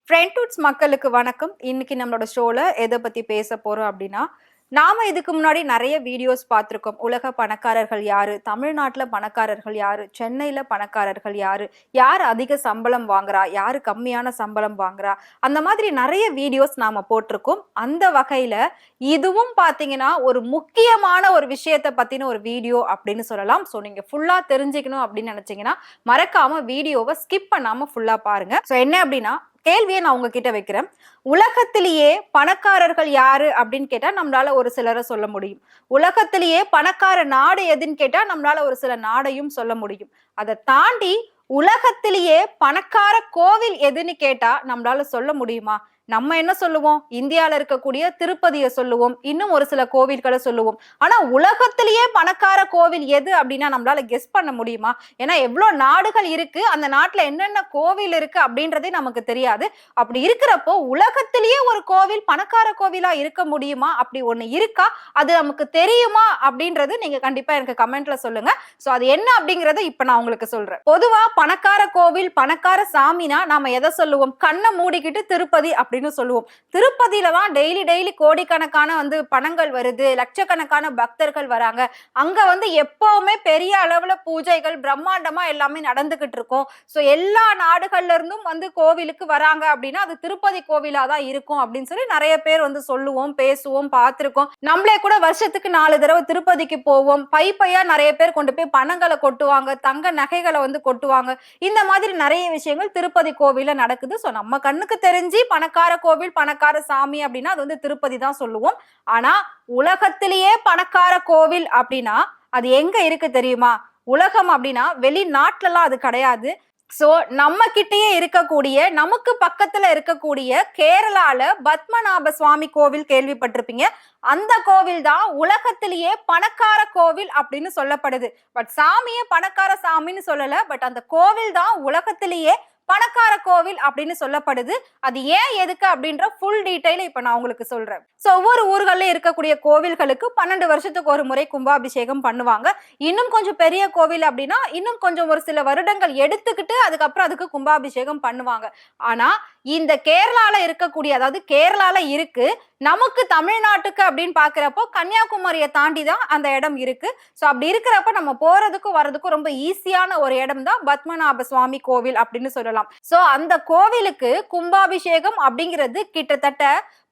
ஃப்ரெண்ட்ஹுட்ஸ் மக்களுக்கு வணக்கம். இன்னைக்கு நம்மளோட ஷோல எதை பத்தி பேச போறோம் அப்படின்னா, நாம இதுக்கு முன்னாடி நிறைய வீடியோஸ் பார்த்திருக்கோம். உலக பணக்காரர்கள் யாரு? தமிழ்நாட்டுல பணக்காரர்கள் யாரு? சென்னையில பணக்காரர்கள் யாரு? யார் அதிக சம்பளம் வாங்குறா? யாரு கம்மியான சம்பளம் வாங்குறா? அந்த மாதிரி நிறைய வீடியோஸ் நாம போட்டிருக்கோம். அந்த வகையில இதுவும் பாத்தீங்கன்னா ஒரு முக்கியமான ஒரு விஷயத்தை பத்தின ஒரு வீடியோ அப்படின்னு சொல்லலாம். ஸோ நீங்க ஃபுல்லா தெரிஞ்சுக்கணும் அப்படின்னு நினைச்சீங்கன்னா மறக்காம வீடியோவை ஸ்கிப் பண்ணாம ஃபுல்லா பாருங்க. ஸோ என்ன அப்படின்னா, கேள்வியை நான் உங்ககிட்ட வைக்கிறேன். உலகத்திலேயே பணக்காரர்கள் யாரு அப்படின்னு கேட்டா நம்மளால ஒரு சிலரை சொல்ல முடியும். உலகத்திலேயே பணக்கார நாடு எதுன்னு கேட்டா நம்மளால ஒரு சில நாடையும் சொல்ல முடியும். அதை தாண்டி உலகத்திலேயே பணக்கார கோவில் எதுன்னு கேட்டா நம்மளால சொல்ல முடியுமா? நம்ம என்ன சொல்லுவோம்? இந்தியால இருக்கக்கூடிய திருப்பதியை சொல்லுவோம், இன்னும் ஒரு சில கோவில்களை சொல்லுவோம். ஆனா உலகத்திலேயே பணக்கார கோவில் எது அப்படின்னா நம்மளால கெஸ் பண்ண முடியுமா? ஏன்னா எவ்வளவு நாடுகள் இருக்கு, அந்த நாட்டுல என்னென்ன கோவில் இருக்கு அப்படின்றதே நமக்கு தெரியாது. அப்படி இருக்கிறப்போ உலகத்திலேயே ஒரு கோவில் பணக்கார கோவிலா இருக்க முடியுமா? அப்படி ஒண்ணு இருக்கா? அது நமக்கு தெரியுமா அப்படின்றது நீங்க கண்டிப்பா எனக்கு கமெண்ட்ல சொல்லுங்க. சோ அது என்ன அப்படிங்கறத இப்ப நான் உங்களுக்கு சொல்றேன். பொதுவா பணக்கார கோவில், பணக்கார சாமினா நாம எதை சொல்லுவோம்? கண்ணை மூடிக்கிட்டு திருப்பதி அப்படின்னு சொல்லுவோம். திருப்பதியில தான் டெய்லி கோடிக்கணக்கான பணங்கள் வருது, லட்சக்கணக்கான பக்தர்கள் வராங்க. அங்க எப்பவுமே பெரிய அளவுல பூஜைகள் பிரம்மாண்டமா எல்லாமே நடந்துகிட்டு இருக்கும். சோ எல்லா நாடுகள்ல இருந்தும் கோவிலுக்கு வராங்க அப்படின்னா அது திருப்பதி கோவிலா தான் இருக்கும் அப்படின்னு சொல்லி நிறைய பேர் சொல்லுவோம், பேசுவோம், பார்த்திருக்கோம். நம்மளே கூட வருஷத்துக்கு 4 தடவை திருப்பதிக்கு போவோம். பையா நிறைய பேர் கொண்டு போய் பணங்களை கொட்டுவாங்க, தங்க நகைகளை கொட்டுவாங்க. இந்த மாதிரி நிறைய விஷயங்கள் திருப்பதி கோவில நடக்குது. சோ நம்ம கண்ணுக்கு தெரிஞ்சு பணக்கார கோவில், பணக்கார சாமி அப்படின்னா அது திருப்பதி தான் சொல்லுவோம். ஆனா உலகத்திலேயே பணக்கார கோவில் அப்படின்னா அது எங்க இருக்கு தெரியுமா? உலகம் அப்படின்னா வெளிநாட்டுல எல்லாம் அது கிடையாது. சோ நம்ம கிட்டயே இருக்கக்கூடிய, நமக்கு பக்கத்துல இருக்கக்கூடிய கேரளால பத்மநாப சுவாமி கோவில் கேள்விப்பட்டிருப்பீங்க. அந்த கோவில் தான் உலகத்திலேயே பணக்கார கோவில் அப்படின்னு சொல்லப்படுது. பட் சாமியே பணக்கார சாமின்னு சொல்லல. பட் அந்த கோவில் தான் உலகத்திலேயே பணக்கார கோவில் அப்படின்னு சொல்லப்படுது. அது ஏன் எதுக்கு அப்படின்ற ஃபுல் டீடைல் இப்ப நான் உங்களுக்கு சொல்றேன். சோ ஒவ்வொரு ஊர்கள்ல இருக்கக்கூடிய கோவில்களுக்கு 12 வருஷத்துக்கு ஒரு முறை கும்பாபிஷேகம் பண்ணுவாங்க. இன்னும் கொஞ்சம் பெரிய கோவில் அப்படின்னா இன்னும் கொஞ்சம் ஒரு சில வருடங்கள் எடுத்துக்கிட்டு அதுக்கப்புறம் அதுக்கு கும்பாபிஷேகம் பண்ணுவாங்க. ஆனா இந்த கேரளால இருக்கக்கூடிய, அதாவது கேரளால இருக்கு, நமக்கு தமிழ்நாட்டுக்கு அப்படின்னு பாக்குறப்போ கன்னியாகுமரியை தாண்டி தான் அந்த இடம் இருக்கு. சோ அப்படி இருக்கிறப்ப நம்ம போறதுக்கும் வர்றதுக்கும் ரொம்ப ஈஸியான ஒரு இடம் தான் பத்மநாப சுவாமி கோவில் அப்படின்னு சொல்லலாம். சோ அந்த கோவிலுக்கு கும்பாபிஷேகம் அப்படிங்கிறது கிட்டத்தட்ட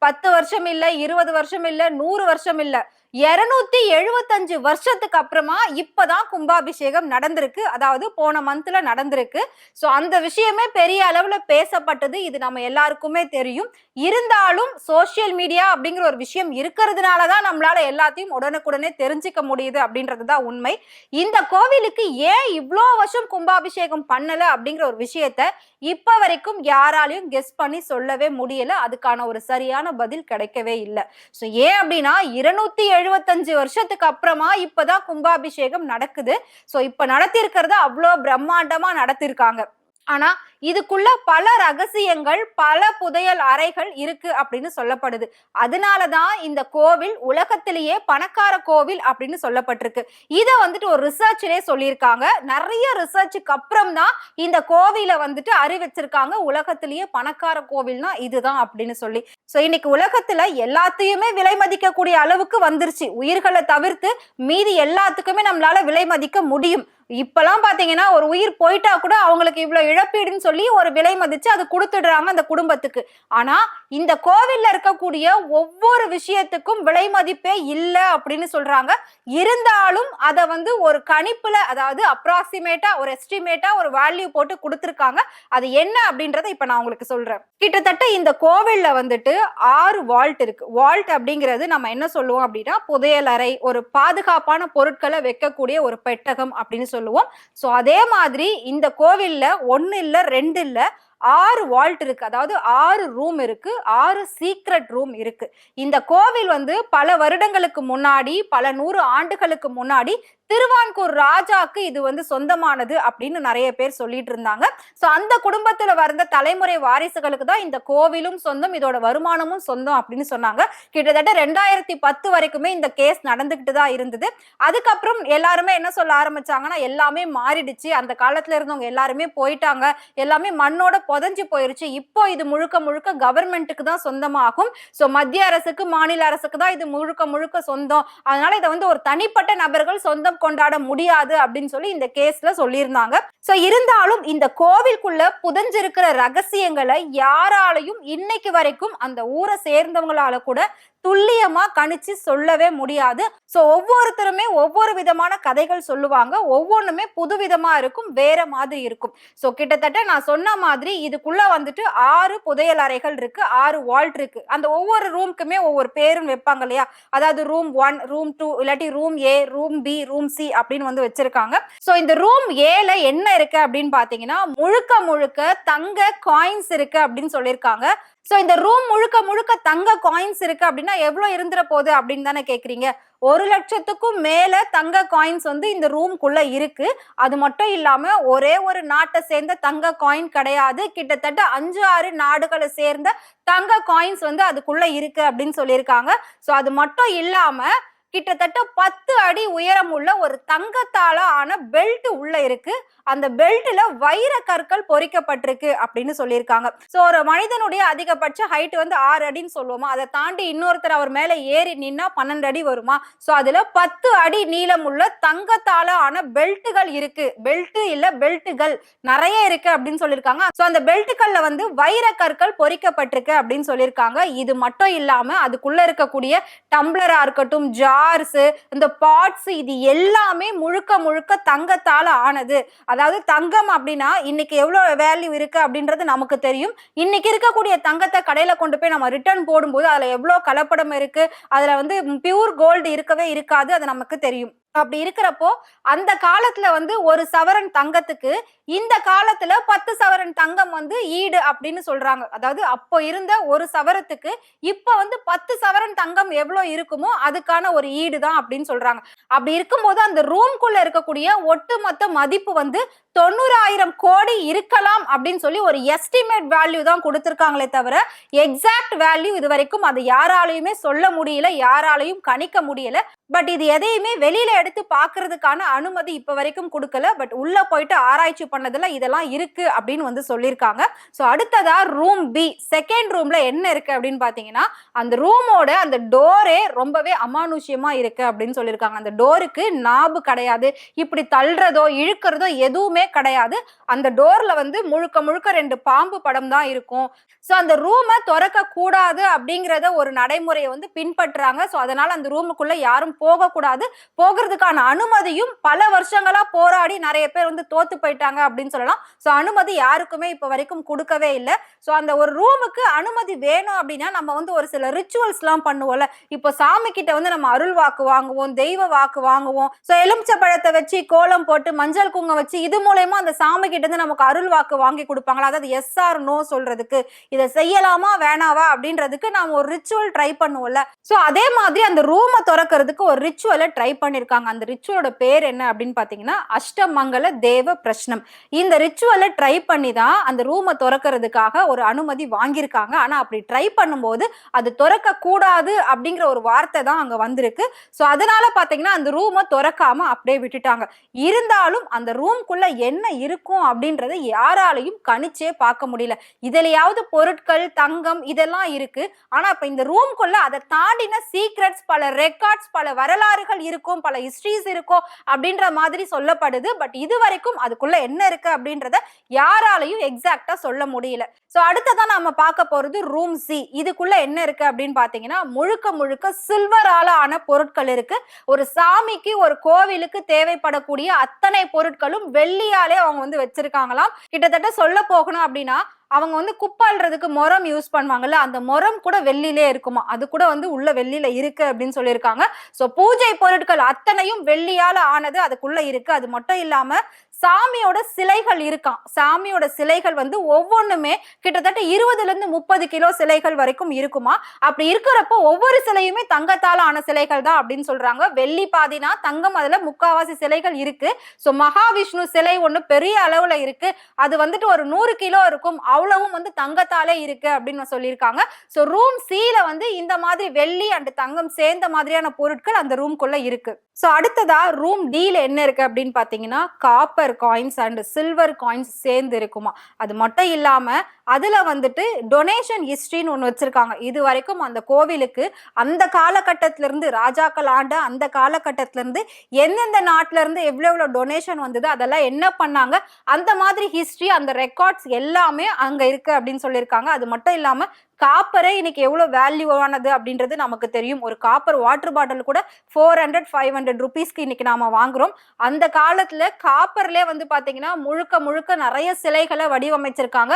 10 வருஷம் இல்ல, 20 வருஷம் இல்ல, 100 வருஷம் இல்ல, 275 வருஷத்துக்கு அப்புறமா இப்பதான் கும்பாபிஷேகம் நடந்திருக்கு. அதாவது போன மந்த்ல நடந்திருக்கு. சோ அந்த விஷயமே பெரிய அளவுல பேசப்பட்டது. இது நம்ம எல்லாருக்குமே தெரியும். இருந்தாலும் சோசியல் மீடியா அப்படிங்கிற ஒரு விஷயம் இருக்கிறதுனாலதான் நம்மளால எல்லாத்தையும் உடனுக்குடனே தெரிஞ்சுக்க முடியுது அப்படின்றதுதான் உண்மை. இந்த கோவிலுக்கு ஏன் இவ்வளோ வருஷம் கும்பாபிஷேகம் பண்ணல அப்படிங்கிற ஒரு விஷயத்த இப்ப வரைக்கும் யாராலையும் கெஸ் பண்ணி சொல்லவே முடியல. அதுக்கான ஒரு சரியான பதில் கிடைக்கவே இல்லை. சோ ஏன் அப்படின்னா 275 வருஷத்துக்கு அப்புறமா இப்பதான் கும்பாபிஷேகம் நடக்குது. சோ இப்ப நடத்தி இருக்கிறத அவ்வளோ பிரம்மாண்டமா நடத்திருக்காங்க. ஆனா இதுக்குள்ள பல ரகசியங்கள், பல புதையல் அறைகள் இருக்கு அப்படின்னு சொல்லப்படுது. அதனாலதான் இந்த கோவில் உலகத்திலேயே பணக்கார கோவில் அப்படின்னு சொல்லப்பட்டிருக்கு. இத ஒரு ரிசர்ச்லயே சொல்லியிருக்காங்க. நிறைய ரிசர்ச்சுக்கு அப்புறம் தான் இந்த கோவிலை அறிவிச்சிருக்காங்க. உலகத்திலேயே பணக்கார கோவில்னா இதுதான் அப்படின்னு சொல்லி. சோ இன்னைக்கு உலகத்துல எல்லாத்தையுமே விலை மதிக்கக்கூடிய அளவுக்கு வந்துருச்சு. உயிர்களை தவிர்த்து மீதி எல்லாத்துக்குமே நம்மளால விலை மதிக்க முடியும். இப்பெல்லாம் பாத்தீங்கன்னா ஒரு உயிர் போயிட்டா கூட அவங்களுக்கு இவ்வளவு இழப்பீடுன்னு சொல்லி ஒரு விலை மதிச்சு அது கொடுத்துடுறாங்க அந்த குடும்பத்துக்கு. ஆனா இந்த கோவில்ல இருக்கக்கூடிய ஒவ்வொரு விஷயத்துக்கும் விலை மதிப்பே இல்லை அப்படின்னு சொல்றாங்க. இருந்தாலும் அதை ஒரு கணிப்புல, அதாவது அப்ராக்சிமேட்டா ஒரு எஸ்டிமேட்டா ஒரு வேல்யூ போட்டு கொடுத்துருக்காங்க. அது என்ன அப்படின்றத இப்ப நான் உங்களுக்கு சொல்றேன். கிட்டத்தட்ட இந்த கோவில்ல 6 வால்ட் இருக்கு. வால்ட் அப்படிங்கிறது நம்ம என்ன சொல்லுவோம் அப்படின்னா புதையல் அறை, ஒரு பாதுகாப்பான பொருட்களை வைக்கக்கூடிய ஒரு பெட்டகம் அப்படின்னு சொல்லுவோம். சோ அதே மாதிரி இந்த கோவில்ல 1 இல்ல 2 இல்ல 6 வால்ட் இருக்கு. அதாவது 6 ரூம் இருக்கு, 6 சீக்ரெட் ரூம் இருக்கு. இந்த கோவில் பல வருடங்களுக்கு முன்னாடி, பல 100 ஆண்டுகளுக்கு முன்னாடி திருவான்கூர் ராஜாக்கு இது வந்து சொந்தமானது அப்படின்னு நிறைய பேர் சொல்லிட்டு இருந்தாங்க. சோ அந்த குடும்பத்துல வந்த தலைமுறை வாரிசுகளுக்கு தான் இந்த கோவிலும் சொந்தம், இதோட வருமானமும் சொந்தம் அப்படின்னு சொன்னாங்க. கிட்டத்தட்ட 2010 வரைக்குமே இந்த கேஸ் நடந்துகிட்டு தான் இருந்தது. அதுக்கப்புறம் எல்லாருமே என்ன சொல்ல ஆரம்பிச்சாங்கன்னா, எல்லாமே மாறிடுச்சு, அந்த காலத்துல இருந்தவங்க எல்லாருமே போயிட்டாங்க, எல்லாமே மண்ணோட புதைஞ்சு போயிருச்சு, இப்போ இது முழுக்க முழுக்க கவர்மெண்ட்டுக்கு தான் சொந்தமாகும். சோ மத்திய அரசுக்கு மாநில அரசுக்கு தான் இது முழுக்க முழுக்க சொந்தம், அதனால இதை வந்து ஒரு தனிப்பட்ட நபர்கள் சொந்தம் கொண்டாட முடியாது அப்படின்னு சொல்லி இந்த கேஸ்ல சொல்லியிருந்தாங்க. சோ இருந்தாலும் இந்த கோவிலுக்குள்ள புதைஞ்சிருக்கிற ரகசியங்களை யாராலையும் இன்னைக்கு வரைக்கும் அந்த ஊரை சேர்ந்தவங்களால கூட துல்லியமா கணிச்சு சொல்லவே முடியாது. சோ ஒவ்வொருத்தருமே ஒவ்வொரு விதமான கதைகள் சொல்லுவாங்க, ஒவ்வொன்றுமே புதுவிதமா இருக்கும், வேற மாதிரி இருக்கும். சோ கிட்டத்தட்ட நான் சொன்ன மாதிரி இதுக்குள்ள வந்துட்டு 6 புதையல் அறைகள் இருக்கு, 6 வால்ட் இருக்கு. அந்த ஒவ்வொரு ரூமுக்குமே ஒவ்வொரு பேரும் வைப்பாங்க இல்லையா, அதாவது ரூம் 1, ரூம் 2, இல்லாட்டி ரூம் ஏ, ரூம் பி, ரூம் சி அப்படின்னு வந்து வச்சிருக்காங்க. சோ இந்த ரூம் ஏல என்ன இருக்கு அப்படின்னு பாத்தீங்கன்னா, முழுக்க முழுக்க தங்க காயின்ஸ் இருக்கு அப்படின்னு சொல்லியிருக்காங்க. சோ இந்த ரூம் முழுக்க முழுக்க தங்க காயின்ஸ் இருக்கு அப்படின்னா எவ்வளவு இருந்துற போகுது அப்படின்னு தானே கேக்குறீங்க. 1 லட்சத்துக்கும் மேல தங்க காயின்ஸ் வந்து இந்த ரூம்குள்ள இருக்கு. அது மட்டும் இல்லாம ஒரே ஒரு நாட்டை சேர்ந்த தங்க காயின் கிடையாது, கிட்டத்தட்ட 5-6 நாடுகளை சேர்ந்த தங்க காயின்ஸ் வந்து அதுக்குள்ள இருக்கு அப்படின்னு சொல்லியிருக்காங்க. சோ அது மட்டும் இல்லாம கிட்டத்தட்ட 10 அடி உயரம் உள்ள ஒரு தங்கத்தால ஆன பெல்ட் உள்ள இருக்கு. அந்த பெல்ட்ல வைர கற்கள் பொறிக்கப்பட்டிருக்கு அப்படின்னு சொல்லியிருக்காங்க. சோ ஒரு மனிதனுடைய அதிகபட்ச ஹைட் வந்து 6 அடின்னு சொல்லுவோமா, அதை தாண்டி இன்னொருத்தர் அவர் மேல ஏறி நின்னா 12 அடி வருமா. சோ அதுல 10 அடி நீளம் உள்ள தங்கத்தால ஆன பெல்ட்டுகள் இருக்கு. பெல்ட் இல்ல, பெல்ட்டுகள் நிறைய இருக்கு அப்படின்னு சொல்லியிருக்காங்க. சோ அந்த பெல்ட்டுகள்ல வந்து வைர கற்கள் பொறிக்கப்பட்டிருக்கு அப்படின்னு சொல்லியிருக்காங்க. இது மட்டும் இல்லாம அதுக்குள்ள இருக்கக்கூடிய டம்ளரா இருக்கட்டும், ஜார்ஸ், இந்த பாட்ஸ், இது எல்லாமே முழுக்க முழுக்க தங்கத்தால ஆனது. அதாவது தங்கம் அப்படின்னா இன்னைக்கு எவ்வளவு வேல்யூ இருக்கு அப்படின்றது நமக்கு தெரியும். இன்னைக்கு இருக்கக்கூடிய தங்கத்தை கடையில கொண்டு போய் நம்ம ரிட்டர்ன் போடும்போது அதுல எவ்வளவு கலப்படம் இருக்கு, அதுல வந்து பியூர் கோல்டு இருக்கவே இருக்காது, அது நமக்கு தெரியும். அப்படி இருக்கிறப்போ அந்த காலத்துல வந்து ஒரு சவரன் தங்கத்துக்கு இந்த காலத்துல 10 சவரன் தங்கம் வந்து ஈடு அப்படின்னு சொல்றாங்க. அதாவது அப்போ இருந்த ஒரு சவரத்துக்கு இப்ப வந்து 10 சவரன் தங்கம் எவ்வளவு இருக்குமோ அதுக்கான ஒரு ஈடு தான் அப்படின்னு சொல்றாங்க. அப்படி இருக்கும்போது அந்த ரூம்குள்ள இருக்கக்கூடிய ஒட்டுமொத்த மதிப்பு வந்து 90,000 கோடி இருக்கலாம் அப்படின்னு சொல்லி ஒரு எஸ்டிமேட் வேல்யூ தான் கொடுத்திருக்காங்களே தவிர எக்ஸாக்ட் வேல்யூ இது வரைக்கும் அது யாராலையுமே சொல்ல முடியல, யாராலையும் கணிக்க முடியல. பட் இது எதையுமே வெளியில எடுத்து பாக்குறதுக்கான அனுமதி இப்ப வரைக்கும் கொடுக்கல. பட் உள்ள போயிட்டு ஆராய்ச்சி பண்ணதுல இதெல்லாம் இருக்கு அப்படின்னு வந்து சொல்லியிருக்காங்க. சோ அடுத்ததா ரூம் பி, செகண்ட் ரூம்ல என்ன இருக்கு அப்படின்னு பாத்தீங்கன்னா, அந்த ரூமோட அந்த டோரே ரொம்பவே அமானுஷ்யமா இருக்கு அப்படின்னு சொல்லியிருக்காங்க. அந்த டோருக்கு நாபு கிடையாது, இப்படி தள்ளுறதோ இழுக்கிறதோ எதுவுமே கிடையாது. அந்த டோர்ல வந்து முழுக்க முழுக்க 2 பாம்பு படம் தான் இருக்கும். சோ அந்த ரூமை திறக்க கூடாது அப்படிங்கறத ஒரு நடைமுறையை வந்து பின்பற்றாங்க. சோ அதனால அந்த ரூமுக்குள்ள யாரும் போக கூடாது, போகிறதுக்கான அனுமதியும் பல வருஷங்களா போராடி நிறைய பேர் வந்து தோத்து போயிட்டாங்க அப்படின்னு சொல்லலாம். சோ அனுமதி யாருக்குமே இப்ப வரைக்கும் கொடுக்கவே இல்லை. சோ அந்த ஒரு ரூமுக்கு அனுமதி வேணும் அப்படின்னா நம்ம வந்து ஒரு சில ரிச்சுவல்ஸ் எல்லாம் பண்ணுவோம்ல. இப்போ சாமி கிட்ட வந்து நம்ம அருள் வாக்கு வாங்குவோம், தெய்வ வாக்கு வாங்குவோம். சோ எலுமிச்சை பழத்தை வச்சு கோலம் போட்டு மஞ்சள் குங்குமம் வச்சு இது மூலமா அந்த சாமி கிட்ட இருந்து நமக்கு அருள் வாக்கு வாங்கி கொடுப்பாங்களா, அதாவது எஸ் ஆர் நோ சொல்றதுக்கு, இதை செய்யலாமா வேணாவா அப்படின்றதுக்கு நாம ஒரு ரிச்சுவல் ட்ரை பண்ணுவோம்ல. சோ அதே மாதிரி அந்த ரூமை திறக்கிறதுக்கு ஒரு ரிச்சுவலை ட்ரை பண்ணிருக்காங்க. அந்த ரிச்சுவலோட பேர் என்ன அப்படின்னு பாத்தீங்கன்னா அஷ்டமங்கல தேவ பிரஷ்னம். இந்த ரிச்சுவலை ட்ரை பண்ணி தான் அந்த ரூமை திறக்கிறதுக்காக ஒரு அனுமதி வாங்கியிருக்காங்க. ஆனா அப்படி ட்ரை பண்ணும்போது அது திறக்க கூடாது அப்படிங்கிற ஒரு வார்த்தை தான் அங்க வந்திருக்கு. சோ அதனால பாத்தீங்கன்னா அந்த ரூமை திறக்காம அப்படியே விட்டுட்டாங்க. இருந்தாலும் அந்த ரூம்குள்ள என்ன இருக்கும் அப்படின்றத யாராலையும் கணிச்சே பார்க்க முடியல. இதுலயாவது பொருட்கள், தங்கம் இதெல்லாம் இருக்கு. ஆனா இப்ப இந்த ரூம்குள்ள அதை தாண்டின சீக்ரெட்ஸ், பல ரெக்கார்ட்ஸ், பல வரலாறுகள் இருக்கும், பல ஹிஸ்டரிஸ் இருக்கும் அப்படின்ற மாதிரி சொல்லப்படுது. பட் இது வரைக்கும் அதுக்குள்ள என்ன இருக்கு அப்படின்றத யாராலையும் எக்ஸாக்டா சொல்ல முடியல. சோ அடுத்ததான் நாம பார்க்க போறது ரூம் சி. இதுக்குள்ள என்ன இருக்கு அப்படின்னு பாத்தீங்கன்னா முழுக்க முழுக்க சில்வரால ஆன பொருட்கள் இருக்கு. ஒரு சாமிக்கு, ஒரு கோவிலுக்கு தேவைப்படக்கூடிய அத்தனை பொருட்களும் வெள்ளியாலே அவங்க வந்து வச்சிருக்காங்களாம். கிட்டத்தட்ட சொல்ல போகணும் அப்படின்னா அவங்க வந்து குப்பாள்றதுக்கு மொரம் யூஸ் பண்ணுவாங்கல்ல, அந்த மொரம் கூட வெள்ளிலே இருக்குமா, அது கூட வந்து உள்ள வெள்ளியில இருக்கு அப்படின்னு சொல்லியிருக்காங்க. சோ பூஜை பொருட்கள் அத்தனையும் வெள்ளியால ஆனது அதுக்குள்ள இருக்கு. அது மட்டும் இல்லாம சாமியோட சிலைகள் இருக்காம். சாமியோட சிலைகள் வந்து ஒவ்வொன்றுமே கிட்டத்தட்ட 20-30 கிலோ சிலைகள் வரைக்கும் இருக்குமா. அப்படி இருக்கிறப்போ ஒவ்வொரு சிலையுமே தங்கத்தால ஆன சிலைகள் தான் அப்படின்னு சொல்றாங்க. வெள்ளி பாதினா தங்கம் அதுல முக்காவாசி சிலைகள் இருக்கு. சோ மகாவிஷ்ணு சிலை ஒண்ணு பெரிய அளவுல இருக்கு. அது வந்துட்டு ஒரு 100 கிலோ இருக்கும். அவ்வளவும் வந்து தங்கத்தாலே இருக்கு அப்படின்னு சொல்லியிருக்காங்க. சோ ரூம் சில வந்து இந்த மாதிரி வெள்ளி அண்ட் தங்கம் சேர்ந்த மாதிரியான பொருட்கள் அந்த ரூம்குள்ள இருக்கு. சோ அடுத்ததா ரூம் டில என்ன இருக்கு அப்படின்னு பாத்தீங்கன்னா copper coins and silver coins சேர்ந்து இருக்குமா. அது மட்டும் இல்லாம அதுல வந்துட்டு டொனேஷன் ஹிஸ்டரின்னு ஒண்ணு வச்சிருக்காங்க. இது வரைக்கும் அந்த கோவிலுக்கு அந்த காலகட்டத்தில இருந்து ராஜாக்கள் ஆண்ட அந்த காலகட்டத்தில இருந்து எந்தெந்த நாட்டுல இருந்து எவ்வளவு டொனேஷன் வந்தது, அதெல்லாம் என்ன பண்ணாங்க, அந்த மாதிரி ஹிஸ்டரி அந்த ரெக்கார்ட்ஸ் எல்லாமே அங்க இருக்கு அப்படின்னு சொல்லியிருக்காங்க. அது மட்டும் இல்லாம காப்பரே இன்னைக்கு எவ்வளவு வேல்யூவானது அப்படின்றது நமக்கு தெரியும். ஒரு காப்பர் வாட்டர் பாட்டில் கூட 400-500 ருபீஸ்க்கு இன்னைக்கு நாம வாங்குறோம். அந்த காலத்துல காப்பர்ல வந்து பாத்தீங்கன்னா முழுக்க முழுக்க நிறைய சிலைகளை வடிவமைச்சிருக்காங்க.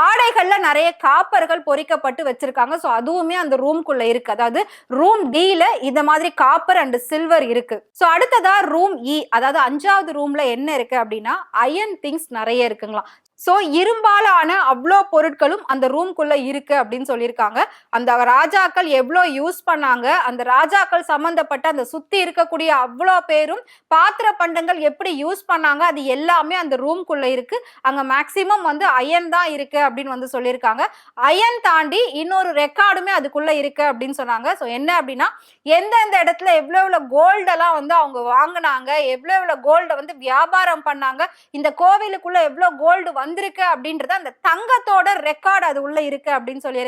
ஆடைகள்ல நிறைய காப்பர்கள் பொறிக்கப்பட்டு வச்சிருக்காங்க. சோ அதுவுமே அந்த ரூம்குள்ள இருக்கு. அதாவது ரூம் டில இந்த மாதிரி காப்பர் அண்ட் சில்வர் இருக்கு. சோ அடுத்ததா ரூம் இ, அதாவது 5வது ரூம்ல என்ன இருக்கு அப்படின்னா அயன் திங்ஸ் நிறைய இருக்குங்களா. சோ இரும்பாலான அவ்வளோ பொருட்களும் அந்த ரூம்குள்ள இருக்கு அப்படின்னு சொல்லியிருக்காங்க. அந்த ராஜாக்கள் எவ்வளோ யூஸ் பண்ணாங்க, அந்த ராஜாக்கள் சம்பந்தப்பட்ட அந்த சுத்தி இருக்கக்கூடிய அவ்வளோ பேரும் பாத்திர பண்டங்கள் எப்படி யூஸ் பண்ணாங்க, அது எல்லாமே அந்த ரூம்குள்ள இருக்கு. அங்க மேக்சிமம் வந்து அயன் தான் இருக்கு அப்படின்னு வந்து சொல்லியிருக்காங்க. அயன் தாண்டி இன்னொரு ரெக்கார்டுமே அதுக்குள்ள இருக்கு அப்படின்னு சொன்னாங்க. ஸோ என்ன அப்படின்னா எந்தெந்த இடத்துல எவ்வளவு கோல்டெல்லாம் வந்து அவங்க வாங்கினாங்க, எவ்வளவு கோல்டை வந்து வியாபாரம் பண்ணாங்க, இந்த கோவிலுக்குள்ள எவ்வளவு கோல்டு வந்திருக்கு அப்படின்றது அந்த தங்கத்தோட ரெக்கார்டு அது உள்ள இருக்கு அப்படின்னு சொல்லியிருக்காங்க.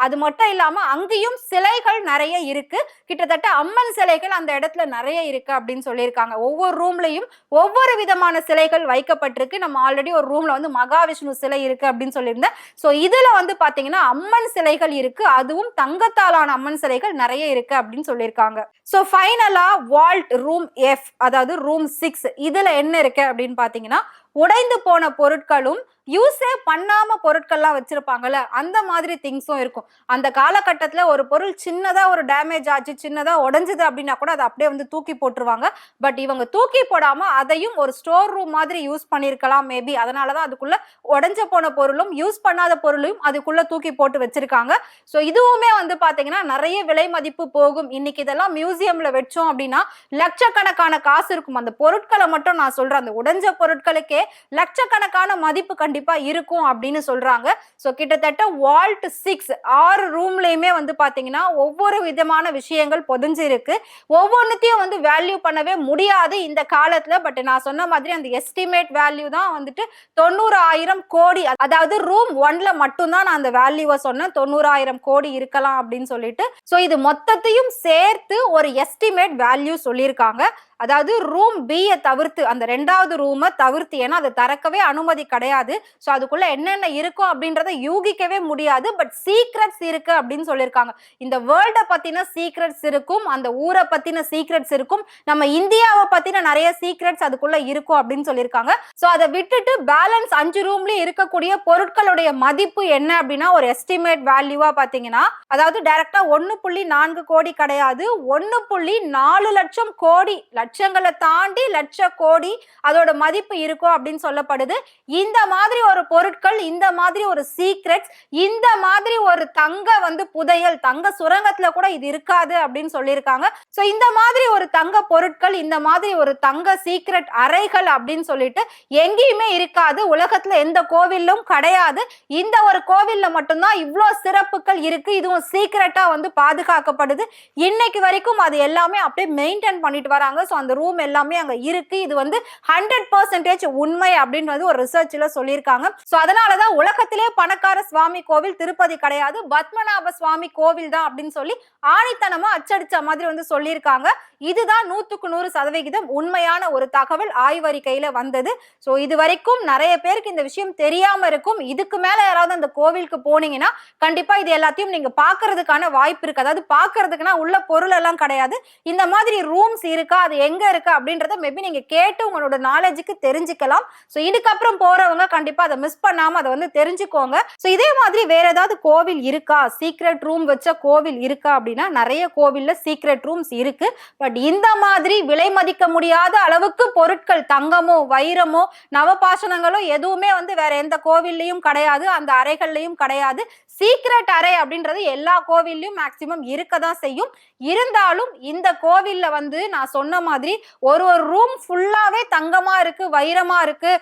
அது மட்டும் இல்லாம அங்கேயும் சிலைகள் நிறைய இருக்கு. கிட்டத்தட்ட அம்மன் சிலைகள் அந்த இடத்துல நிறைய இருக்கு அப்படின்னு சொல்லியிருக்காங்க. ஒவ்வொரு ரூம்லயும் ஒவ்வொரு விதமான சிலைகள் வைக்கப்பட்டிருக்கு. நம்ம ஆல்ரெடி ஒரு ரூம்ல வந்து மகாவிஷ்ணு சிலை இருக்கு அப்படின்னு சொல்லியிருந்தேன். சோ இதுல வந்து பாத்தீங்கன்னா அம்மன் சிலைகள் இருக்கு. அதுவும் தங்கத்தாலான அம்மன் சிலைகள் நிறைய இருக்கு அப்படின்னு சொல்லியிருக்காங்க. சோ ஃபைனலா வால்ட் ரூம் எஃப், அதாவது ரூம் 6, இதுல என்ன இருக்கு அப்படின்னு பாத்தீங்கன்னா உடைந்து போன பொருட்களும் யூஸே பண்ணாம பொருட்கள்லாம் வச்சிருப்பாங்கல்ல, அந்த மாதிரி திங்ஸும் இருக்கும். அந்த காலகட்டத்துல ஒரு பொருள் சின்னதா ஒரு டேமேஜ் ஆச்சு, சின்னதா உடைஞ்சது அப்படின்னா கூட அதை அப்படியே வந்து தூக்கி போட்டுருவாங்க. பட் இவங்க தூக்கி போடாம அதையும் ஒரு ஸ்டோர் ரூம் மாதிரி யூஸ் பண்ணிருக்கலாம் மேபி. அதனாலதான் அதுக்குள்ள உடைஞ்ச போன பொருளும் யூஸ் பண்ணாத பொருளையும் அதுக்குள்ள தூக்கி போட்டு வச்சிருக்காங்க. ஸோ இதுவுமே வந்து பாத்தீங்கன்னா நிறைய விலை மதிப்பு போகும். இன்னைக்கு இதெல்லாம் மியூசியம்ல வச்சோம் அப்படின்னா லட்சக்கணக்கான காசு இருக்கும். அந்த பொருட்களை மட்டும் நான் சொல்றேன், அந்த உடைஞ்ச பொருட்களுக்கே லட்சக்கணக்கான மதிப்பு கண்டிப்பா இருக்கும் அப்படின்னு சொல்றாங்க. சோ கிட்டத்தட்ட வால்ட் 6 6 ரூம்லயுமே வந்து பாத்தீங்கன்னா ஒவ்வொரு விதமான விஷயங்கள் பொதிஞ்சு இருக்கு. ஒவ்வொன்னுத்தையும் வந்து வேல்யூ பண்ணவே முடியாது இந்த காலத்துல. பட் நான் சொன்ன மாதிரி அந்த எஸ்டிமேட் வேல்யூ தான் வந்துட்டு 90,000 கோடி. அதாவது ரூம் 1ல மட்டும்தான் நான் அந்த வேல்யூவை சொன்னேன், 90,000 கோடி இருக்கலாம் அப்படின்னு சொல்லிட்டு. சோ இது மொத்தத்தையும் சேர்த்து ஒரு எஸ்டிமேட் வேல்யூ சொல்லியிருக்காங்க. அதாவது ரூம் பியை தவிர்த்து, அந்த 2வது ரூமை தவிர்த்து, ஏன்னா அதை திறக்கவே அனுமதி கிடையாது. ஸோ அதுக்குள்ள என்னென்ன இருக்கும் அப்படின்றத யூகிக்கவே முடியாது. பட் சீக்ரெட்ஸ் இருக்கு அப்படின்னு சொல்லியிருக்காங்க. இந்த வேர்ல்டை பத்தின சீக்ரெட்ஸ் இருக்கும், அந்த ஊரை பத்தின சீக்ரெட்ஸ் இருக்கும், நம்ம இந்தியாவை பத்தின நிறைய சீக்ரெட்ஸ் அதுக்குள்ள இருக்கும் அப்படின்னு சொல்லியிருக்காங்க. ஸோ அதை விட்டுட்டு பேலன்ஸ் 5 ரூம்லயும் இருக்கக்கூடிய பொருட்களுடைய மதிப்பு என்ன அப்படின்னா ஒரு எஸ்டிமேட் வேல்யூவா பாத்தீங்கன்னா, அதாவது டைரக்டா 1.4 கோடி கிடையாது, 1.4 லட்சம் கோடி, லட்சங்களை தாண்டி லட்ச கோடி அதோட மதிப்பு இருக்கும் அப்படின்னு சொல்லப்படுது. இந்த மாதிரி ஒரு பொருட்கள், இந்த மாதிரி ஒரு சீக்ரெட்ஸ், இந்த மாதிரி ஒரு தங்க வந்து புதையல், தங்க சுரங்கத்துல கூட இது இருக்காது அப்படின்னு சொல்லியிருக்காங்க. சோ இந்த மாதிரி ஒரு தங்க பொருட்கள், இந்த மாதிரி ஒரு தங்க சீக்ரெட் அறைகள் அப்படின்னு சொல்லிட்டு எங்கேயுமே இருக்காது. உலகத்துல எந்த கோவிலும் கிடையாது. இந்த ஒரு கோவில்ல மட்டும்தான் இவ்வளோ சிறப்புகள் இருக்கு. இதுவும் சீக்ரெட்டா வந்து பாதுகாக்கப்படுது. இன்னைக்கு வரைக்கும் அது எல்லாமே அப்படியே மெயின்டைன் பண்ணிட்டு வராங்க. சோ அந்த ரூம் எல்லாமே அங்க இருக்கு. இது வந்து 100% உண்மை அப்படின்னு வந்து ஒரு ரிசர்ச்ல சொல்லியிருக்காங்க. சோ அதனாலதான் உலகத்திலே பணக்கார சுவாமி கோவில் திருப்பதி கிடையாது, பத்மநாப சுவாமி கோவில் தான் அப்படின்னு சொல்லி ஆணித்தனமா அச்சடிச்ச மாதிரி வந்து சொல்லியிருக்காங்க. இதுதான் 100% உண்மையான ஒரு தகவல் ஆய்வறிக்கையில வந்தது. சோ இது வரைக்கும் நிறைய பேருக்கு இந்த விஷயம் தெரியாம இருக்கும். இதுக்கு மேல யாராவது அந்த கோவிலுக்கு போனீங்கன்னா கண்டிப்பா இது எல்லாத்தையும் நீங்க பாக்குறதுக்கான வாய்ப்பு இருக்கு. அதாவது பாக்குறதுக்குன்னா உள்ள பொருள் எல்லாம் கிடையாது, இந்த மாதிரி ரூம்ஸ் இருக்கா, அது எங்க இருக்கு அப்படின்றத மேபி நீங்க கேட்டு உங்களோட நாலேஜுக்கு தெரிஞ்சுக்கலாம். ஸோ இதுக்கப்புறம் போறவங்க கண்டிப்பா அதை மிஸ் பண்ணாம அதை வந்து தெரிஞ்சுக்கோங்க. ஸோ இதே மாதிரி வேற ஏதாவது கோவில் இருக்கா, சீக்ரெட் ரூம் வச்ச கோவில் இருக்கா அப்படின்னா நிறைய கோவில்ல சீக்ரெட் ரூம்ஸ் இருக்கு. பட் இந்த மாதிரி விலை மதிக்க முடியாத அளவுக்கு பொருட்கள், தங்கமோ வைரமோ நவபாஷணங்களோ எதுவுமே வந்து வேற எந்த கோவில்லையும் கிடையாது, அந்த அறைகள்லையும் கிடையாது. சீக்ரெட் அறை அப்படின்றது எல்லா கோவில்லையும் மேக்சிமம் இருக்கதான் செய்யும். இருந்தாலும் இந்த கோவில்ல வந்து நான் சொன்ன மாதிரி ஒரு ஒரு ரூம் ஃபுல்லாவே தங்கமா இருக்கு, வைரமா இருக்கு,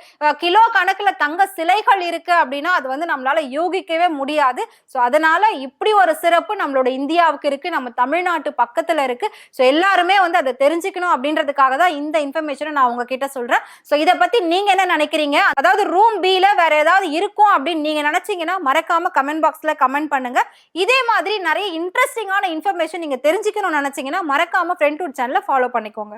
கிலோ கணக்குல தங்க சிலைகள் இருக்கு அப்படின்னா அது வந்து நம்மளால யூகிக்கவே முடியாது. ஸோ அதனால இப்படி ஒரு சிறப்பு நம்மளோட இந்தியாவுக்கு இருக்கு, நம்ம தமிழ்நாட்டு பக்கத்துல இருக்கு. ஸோ எல்லாருமே வந்து அதை தெரிஞ்சுக்கணும் அப்படின்றதுக்காக தான் இந்த இன்ஃபர்மேஷனை நான் உங்ககிட்ட சொல்றேன். ஸோ இதை பத்தி நீங்க என்ன நினைக்கிறீங்க? அதாவது ரூம் பில வேற ஏதாவது இருக்கும் அப்படின்னு நீங்க நினைச்சீங்கன்னா மறக்காம கமெண்ட் பாக்ஸ்ல கமெண்ட் பண்ணுங்க. இதே மாதிரி நிறைய இன்ட்ரெஸ்டிங்கான இன்ஃபர்மேஷன் நீங்க தெரிஞ்சுக்கணும்னு நினைச்சீங்கன்னா மறக்காம ஃப்ரெண்ட்வுட் சேனலை ஃபாலோ பண்ணிக்கோங்க.